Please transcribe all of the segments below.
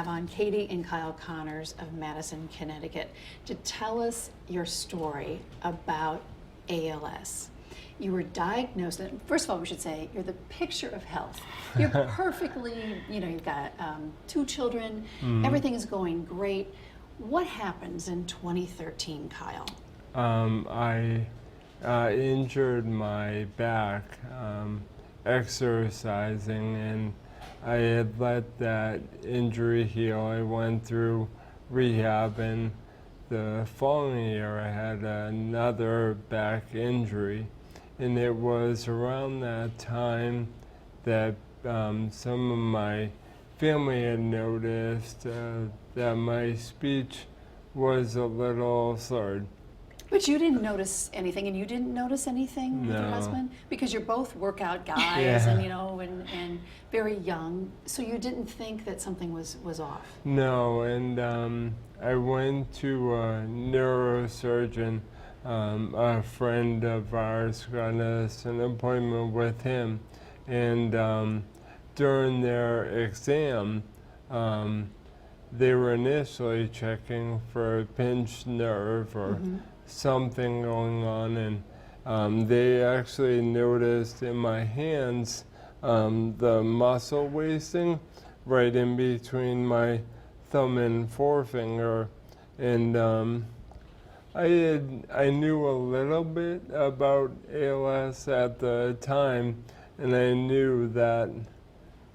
have on Katie and Kyle Connors of Madison, Connecticut, to tell us your story about ALS. You were diagnosed, and first of all, we should say you're the picture of health. You're perfectly, you've got 2 children, everything is going great. What happens in 2013, Kyle? I injured my back exercising, and I had let that injury heal. I went through rehab, and the following year I had another back injury. And it was around that time that some of my family had noticed that my speech was a little slurred. But you didn't notice anything, and you didn't notice anything with your No. husband? Because you're both workout guys Yeah. and very young, so you didn't think that something was off? No, and I went to a neurosurgeon. A friend of ours got us an appointment with him, and during their exam, they were initially checking for a pinched nerve or something going on, and they actually noticed in my hands the muscle wasting right in between my thumb and forefinger, and I knew a little bit about ALS at the time, and I knew that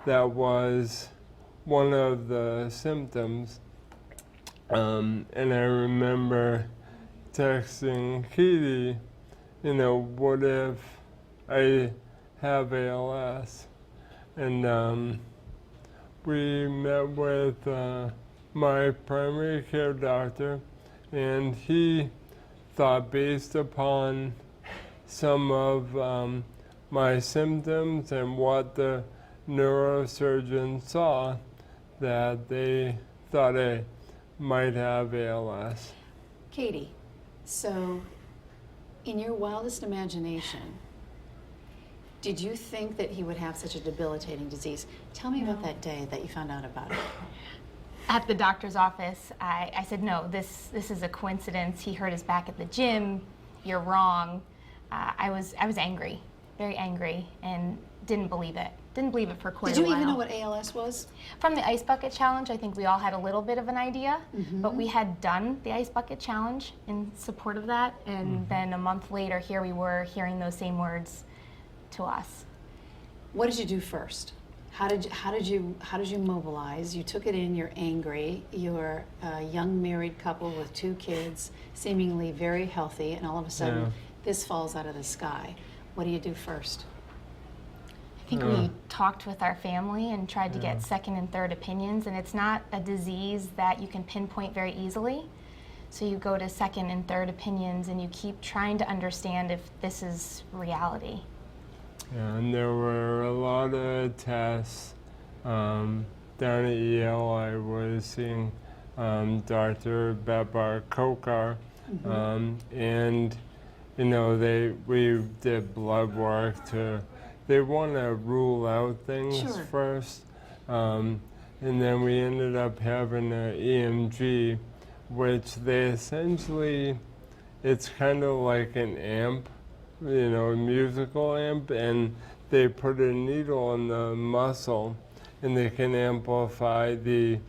that was one of the symptoms. And I remember texting Katie, what if I have ALS? And we met with my primary care doctor, and he thought, based upon some of my symptoms and what the neurosurgeon saw, that they thought I might have ALS. Katie, so in your wildest imagination, did you think that he would have such a debilitating disease? Tell me about that day that you found out about it. At the doctor's office, I said, no, this is a coincidence. He hurt his back at the gym. You're wrong. I was angry, very angry, and didn't believe it. Didn't believe it for quite a while. Did you even know what ALS was? From the Ice Bucket Challenge, I think we all had a little bit of an idea, but we had done the Ice Bucket Challenge in support of that, and then a month later, here we were hearing those same words to us. What did you do first? How did you mobilize? You took it in. You're angry. You're a young married couple with 2 kids, seemingly very healthy, and all of a sudden, this falls out of the sky. What do you do first? I think we talked with our family and tried to get second and third opinions, and it's not a disease that you can pinpoint very easily. So you go to second and third opinions, and you keep trying to understand if this is reality. Yeah, and there were a lot of tests. Down at Yale, I was seeing Dr. Bebar Kokar, and we did blood work they want to rule out things first, and then we ended up having an EMG, which they essentially, it's kind of like an amp, a musical amp, and they put a needle in the muscle, and they can amplify the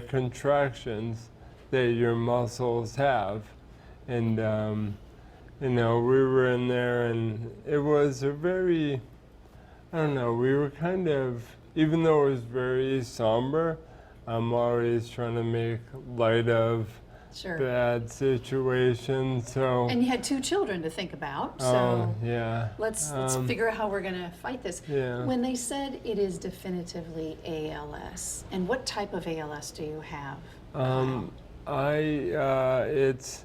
contractions that your muscles have. And we were in there, and it was a very, we were kind of, even though it was very somber, I'm always trying to make light of bad situations. So. And you had 2 children to think about, so yeah. let's figure out how we're going to fight this. Yeah. When they said it is definitively ALS, and what type of ALS do you have? It's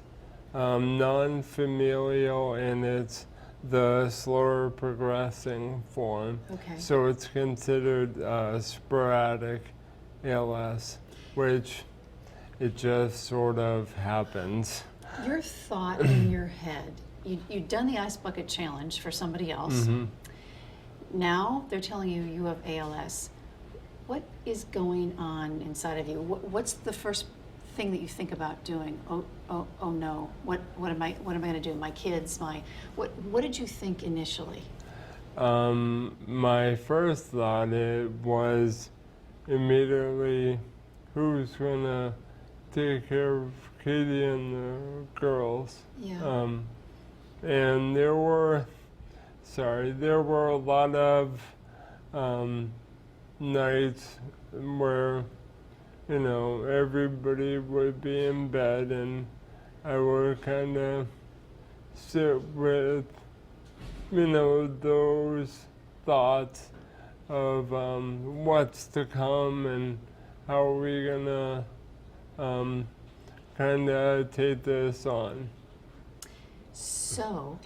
non-familial, and it's the slower progressing form. Okay. So it's considered sporadic ALS, which it just sort of happens. Your thought in your head, you'd done the Ice Bucket Challenge for somebody else. Now they're telling you you have ALS. what is going on inside of you? What's the first thing that you think about doing? Oh no! What am I going to do? My kids, what did you think initially? My first thought it was immediately, who's gonna take care of Katie and the girls? Yeah. And there were a lot of nights where, you know, everybody would be in bed and I would kind of sit with, you know, those thoughts of what's to come and how are we gonna kind of take this on. So,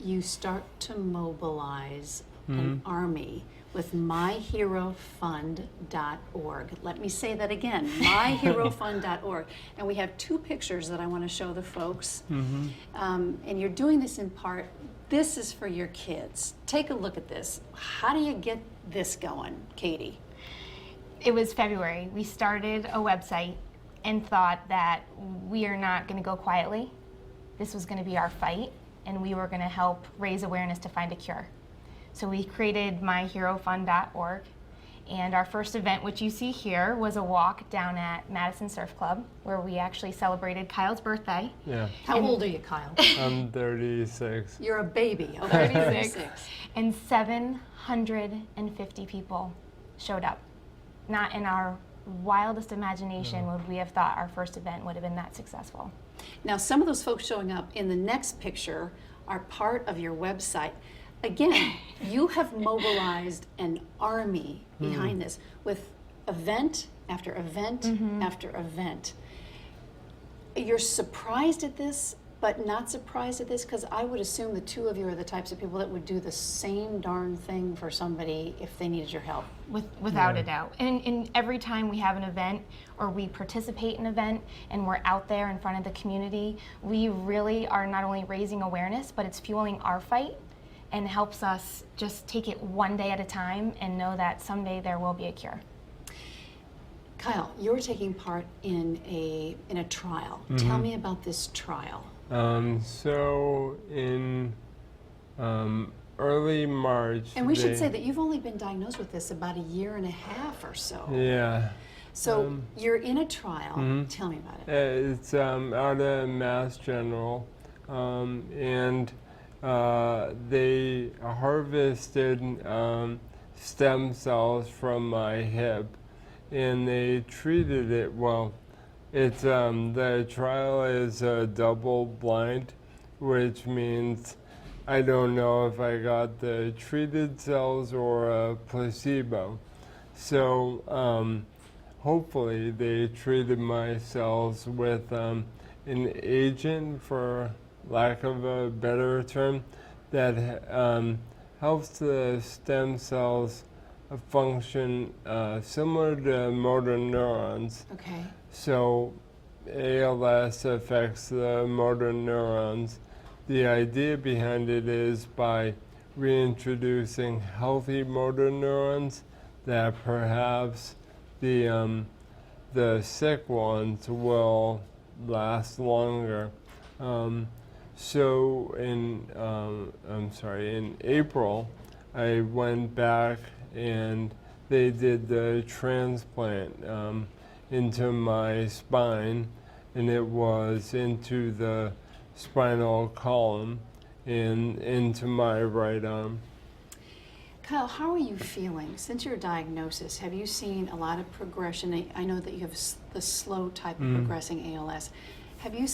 you start to mobilize an army with myherofund.org. Let me say that again, myherofund.org. And we have two pictures that I want to show the folks. And you're doing this in part, this is for your kids. Take a look at this. How do you get this going, Katie? It was February. We started a website and thought that we are not going to go quietly. This was going to be our fight, and we were going to help raise awareness to find a cure. So we created myherofund.org, and our first event, which you see here, was a walk down at Madison Surf Club, where we actually celebrated Kyle's birthday. Yeah. How old are you, Kyle? I'm 36. You're a baby. Oh, 36. 36. And 750 people showed up. Not in our wildest imagination would we have thought our first event would have been that successful. Now, some of those folks showing up in the next picture are part of your website. Again, you have mobilized an army behind this with event after event after event. You're surprised at this, but not surprised at this, because I would assume the two of you are the types of people that would do the same darn thing for somebody if they needed your help. Without a doubt. And every time we have an event or we participate in an event and we're out there in front of the community, we really are not only raising awareness, but it's fueling our fight and helps us just take it one day at a time and know that someday there will be a cure. Kyle, you're taking part in a trial. Tell me about this trial. So in early March. And we should say that you've only been diagnosed with this about a year and a half or so. Yeah. So you're in a trial. Tell me about it. It's out of Mass General, and they harvested stem cells from my hip, and they treated it well. It's the trial is double blind, which means I don't know if I got the treated cells or a placebo. So hopefully they treated my cells with an agent, for lack of a better term, that helps the stem cells function similar to motor neurons. Okay. So ALS affects the motor neurons. The idea behind it is by reintroducing healthy motor neurons that perhaps the sick ones will last longer. So in April, I went back and they did the transplant into my spine, and it was into the spinal column and into my right arm. Kyle, how are you feeling since your diagnosis? Have you seen a lot of progression? I know that you have the slow type of progressing ALS. Do you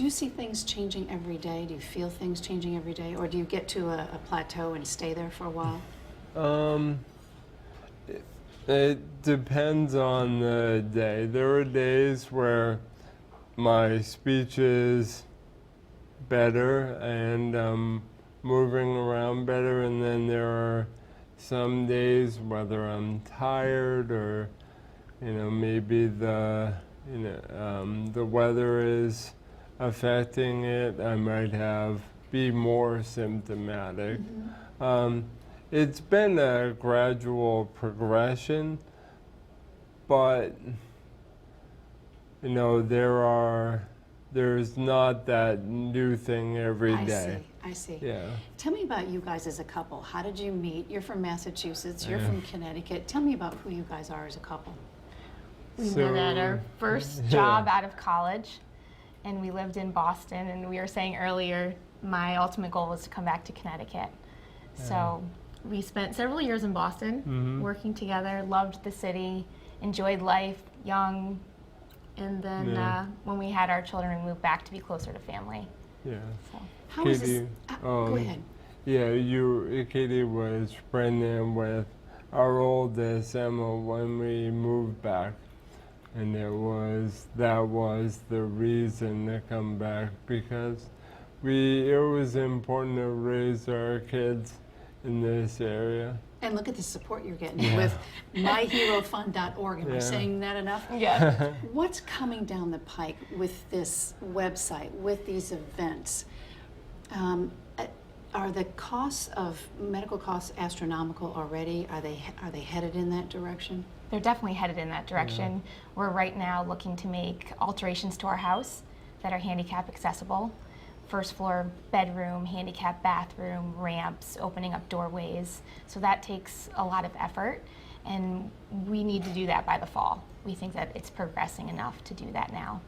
see things changing every day? Do you feel things changing every day, or do you get to a plateau and stay there for a while? It depends on the day. There are days where my speech is better and moving around better, and then there are some days, whether I'm tired or maybe the weather is affecting it, I might be more symptomatic. It's been a gradual progression, but you know, there's not that new thing every day. I see. Yeah. Tell me about you guys as a couple. How did you meet? You're from Massachusetts, you're from Connecticut. Tell me about who you guys are as a couple. We So- met at our first job out of college, and we lived in Boston. And we were saying earlier, my ultimate goal was to come back to Connecticut. So we spent several years in Boston working together, loved the city, enjoyed life, young. And then when we had our children, we moved back to be closer to family. Yeah. So. How is this? Katie, Go ahead. Yeah, Katie was pregnant with our oldest, Emma, when we moved back. And that was the reason to come back, because it was important to raise our kids in this area. And look at the support you're getting with myherofund.org. Am I saying that enough? Yeah. What's coming down the pike with this website, with these events? Are the medical costs astronomical already? Are they headed in that direction? They're definitely headed in that direction. We're right now looking to make alterations to our house that are handicap accessible. First floor bedroom, handicap bathroom, ramps, opening up doorways. So that takes a lot of effort, and we need to do that by the fall. We think that it's progressing enough to do that now.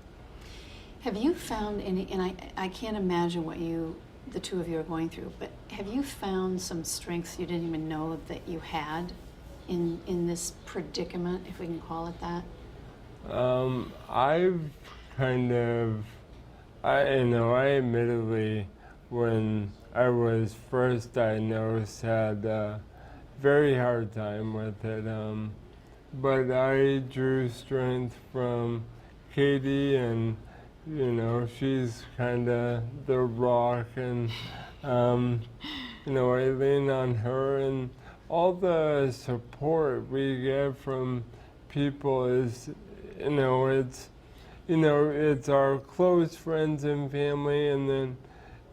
Have you found any, and I can't imagine what the two of you are going through, but have you found some strengths you didn't even know that you had in this predicament, if we can call it that? I've kind of, I admittedly, when I was first diagnosed, had a very hard time with it. But I drew strength from Katie, and you know, she's kind of the rock, and you know, I lean on her, and all the support we get from people is, it's our close friends and family, and then,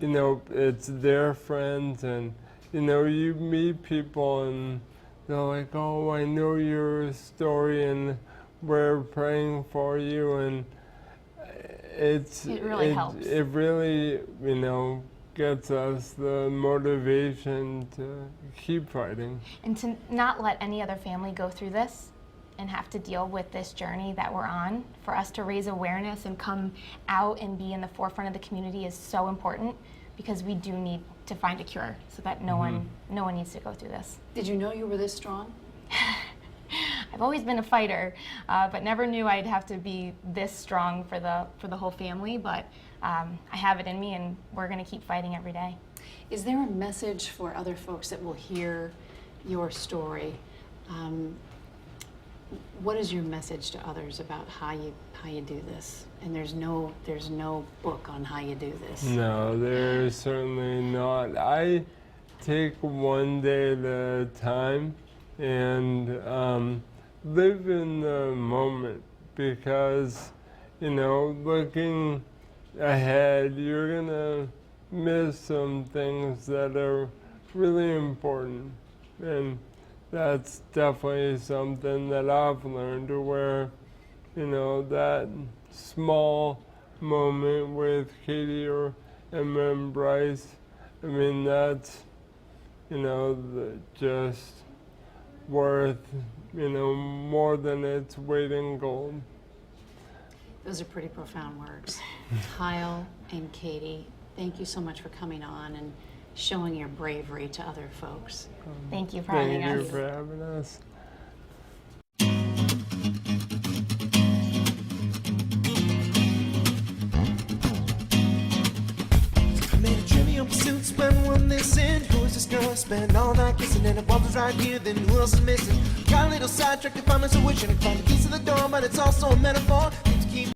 it's their friends, and, you meet people and they're like, oh, I know your story and we're praying for you, and it really helps. It really, gets us the motivation to keep fighting. And to not let any other family go through this and have to deal with this journey that we're on, for us to raise awareness and come out and be in the forefront of the community is so important, because we do need to find a cure so that no one needs to go through this. Did you know you were this strong? I've always been a fighter, but never knew I'd have to be this strong for the whole family. But I have it in me, and we're going to keep fighting every day. Is there a message for other folks that will hear your story? What is your message to others about how you do this? And there's no book on how you do this. No, there's certainly not. I take one day at a time and live in the moment, because looking ahead, you're gonna miss some things that are really important, and that's definitely something that I've learned, to where that small moment with Katie or Emma and Bryce, I mean, that's just worth more than its weight in gold. Those are pretty profound words. Kyle and Katie, thank you so much for coming on and showing your bravery to other folks. Thank you for having us. Thank you for having us. Pursuits when one listen. Who is this girl? Spend all night kissing, and if one was right here, then who else is missing? Got a little sidetracked to find my solution. I find the keys to the door, but it's also a metaphor.